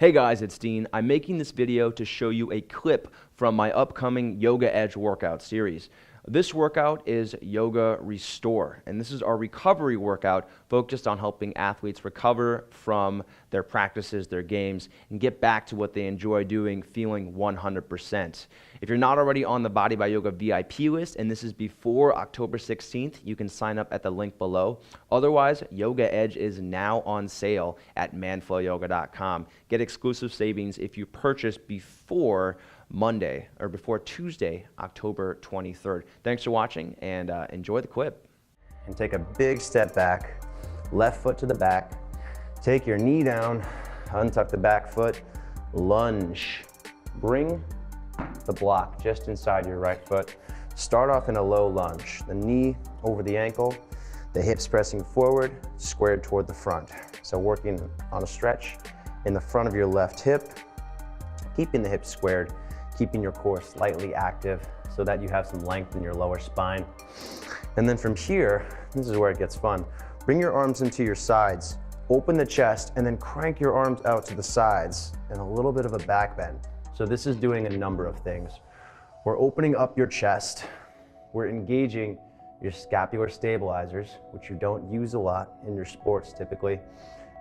Hey guys, it's Dean. I'm making this video to show you a clip from my upcoming Yoga Edge workout series. This workout is Yoga Restore, and this is our recovery workout focused on helping athletes recover from their practices, their games, and get back to what they enjoy doing, feeling 100%. If you're not already on the Body by Yoga VIP list, and this is before October 16th, you can sign up at the link below. Otherwise, Yoga Edge is now on sale at manflowyoga.com. Get exclusive savings if you purchase before Monday or before Tuesday, October 23rd. Thanks for watching and enjoy the clip. And take a big step back, left foot to the back. Take your knee down, untuck the back foot, lunge. Bring the block just inside your right foot. Start off in a low lunge. The knee over the ankle, the hips pressing forward, squared toward the front. So working on a stretch in the front of your left hip, keeping the hips squared, keeping your core slightly active so that you have some length in your lower spine. And then from here, this is where it gets fun. Bring your arms into your sides, open the chest, and then crank your arms out to the sides and a little bit of a back bend. So this is doing a number of things. We're opening up your chest. We're engaging your scapular stabilizers, which you don't use a lot in your sports typically.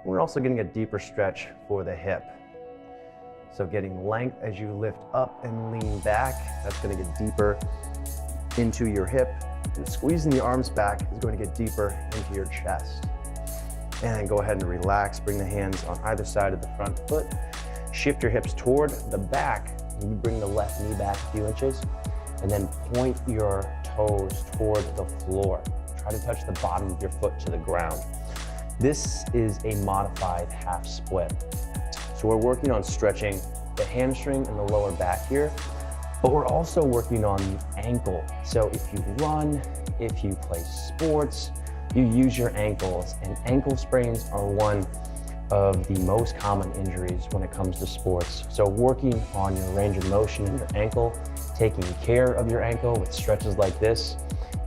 We're also getting a deeper stretch for the hip. So getting length as you lift up and lean back, that's going to get deeper into your hip. And squeezing the arms back is going to get deeper into your chest. And go ahead and relax. Bring the hands on either side of the front foot. Shift your hips toward the back. You bring the left knee back a few inches. And then point your toes toward the floor. Try to touch the bottom of your foot to the ground. This is a modified half split. So we're working on stretching the hamstring and the lower back here, but we're also working on the ankle. So if you run, if you play sports, you use your ankles, and ankle sprains are one of the most common injuries when it comes to sports. So working on your range of motion in your ankle, taking care of your ankle with stretches like this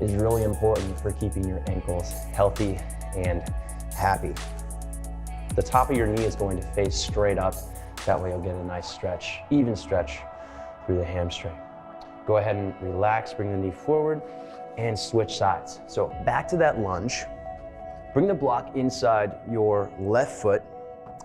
is really important for keeping your ankles healthy and happy. The top of your knee is going to face straight up. That way you'll get a nice stretch, even stretch through the hamstring. Go ahead and relax, bring the knee forward and switch sides. So back to that lunge. Bring the block inside your left foot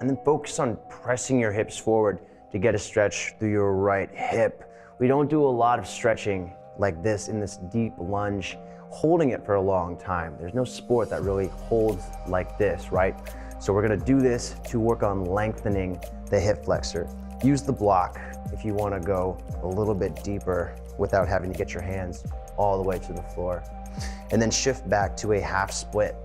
and then focus on pressing your hips forward to get a stretch through your right hip. We don't do a lot of stretching like this in this deep lunge, holding it for a long time. There's no sport that really holds like this, right? So we're gonna do this to work on lengthening the hip flexor. Use the block if you wanna go a little bit deeper without having to get your hands all the way to the floor. And then shift back to a half split.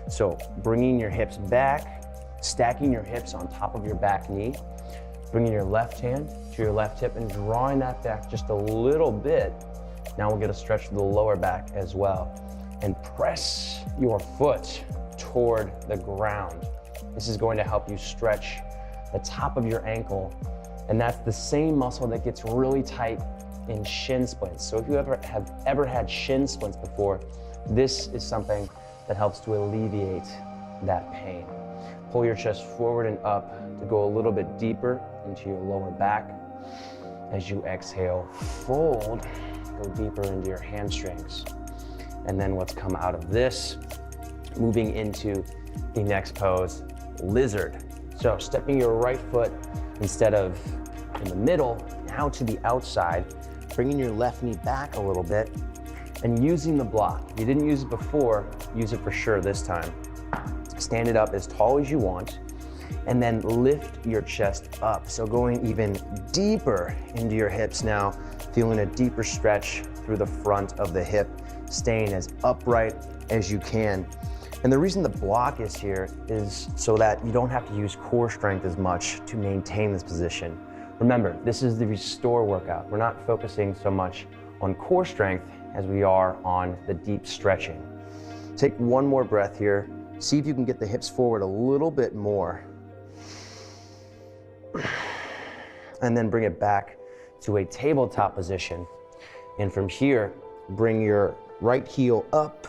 So bringing your hips back, stacking your hips on top of your back knee, bringing your left hand to your left hip and drawing that back just a little bit. Now we'll get a stretch to the lower back as well. And press your foot toward the ground. This is going to help you stretch the top of your ankle, and that's the same muscle that gets really tight in shin splints. So if you have ever had shin splints before, this is something that helps to alleviate that pain. Pull your chest forward and up to go a little bit deeper into your lower back. As you exhale, fold, go deeper into your hamstrings. And then let's come out of this, moving into the next pose, lizard. So stepping your right foot instead of in the middle, now to the outside, bringing your left knee back a little bit and using the block. If you didn't use it before, use it for sure this time. Stand it up as tall as you want and then lift your chest up. So going even deeper into your hips now, feeling a deeper stretch through the front of the hip, staying as upright as you can. And the reason the block is here is so that you don't have to use core strength as much to maintain this position. Remember, this is the restore workout. We're not focusing so much on core strength as we are on the deep stretching. Take one more breath here. See if you can get the hips forward a little bit more. And then bring it back to a tabletop position. And from here, bring your right heel up,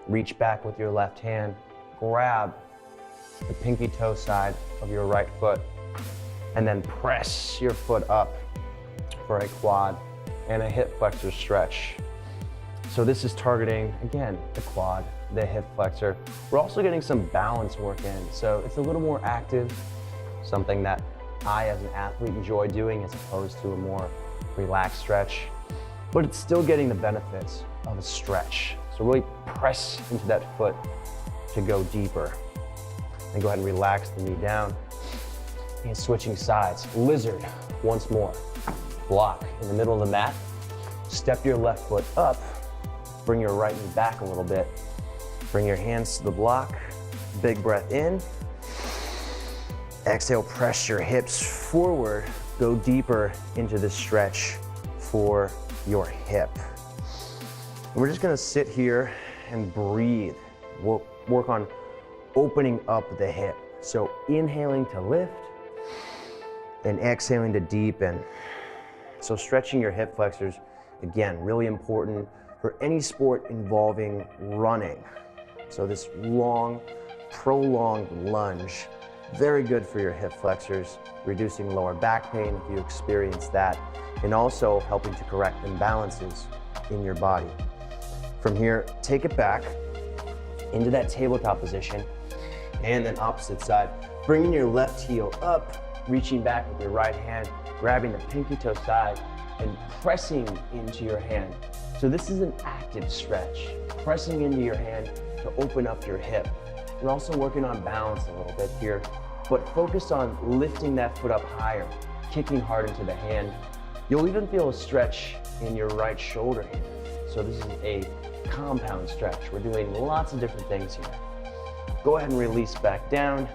reach back with your left hand, grab the pinky toe side of your right foot, and then press your foot up for a quad and a hip flexor stretch. So this is targeting, again, the quad, the hip flexor. We're also getting some balance work in, so it's a little more active, something that I as an athlete enjoy doing as opposed to a more relaxed stretch, but it's still getting the benefits of a stretch. So really press into that foot to go deeper. And go ahead and relax the knee down. And switching sides. Lizard, once more. Block in the middle of the mat. Step your left foot up. Bring your right knee back a little bit. Bring your hands to the block. Big breath in. Exhale, press your hips forward. Go deeper into the stretch for your hip. And we're just gonna sit here and breathe. We'll work on opening up the hip. So inhaling to lift and exhaling to deepen. So stretching your hip flexors, again, really important for any sport involving running. So this long, prolonged lunge, very good for your hip flexors, reducing lower back pain if you experience that, and also helping to correct imbalances in your body. From here, take it back into that tabletop position, and then opposite side, bringing your left heel up, reaching back with your right hand, grabbing the pinky toe side, and pressing into your hand. So this is an active stretch, pressing into your hand to open up your hip. We're also working on balance a little bit here, but focus on lifting that foot up higher, kicking hard into the hand. You'll even feel a stretch in your right shoulder here. So this is a compound stretch. We're doing lots of different things here. Go ahead and release back down.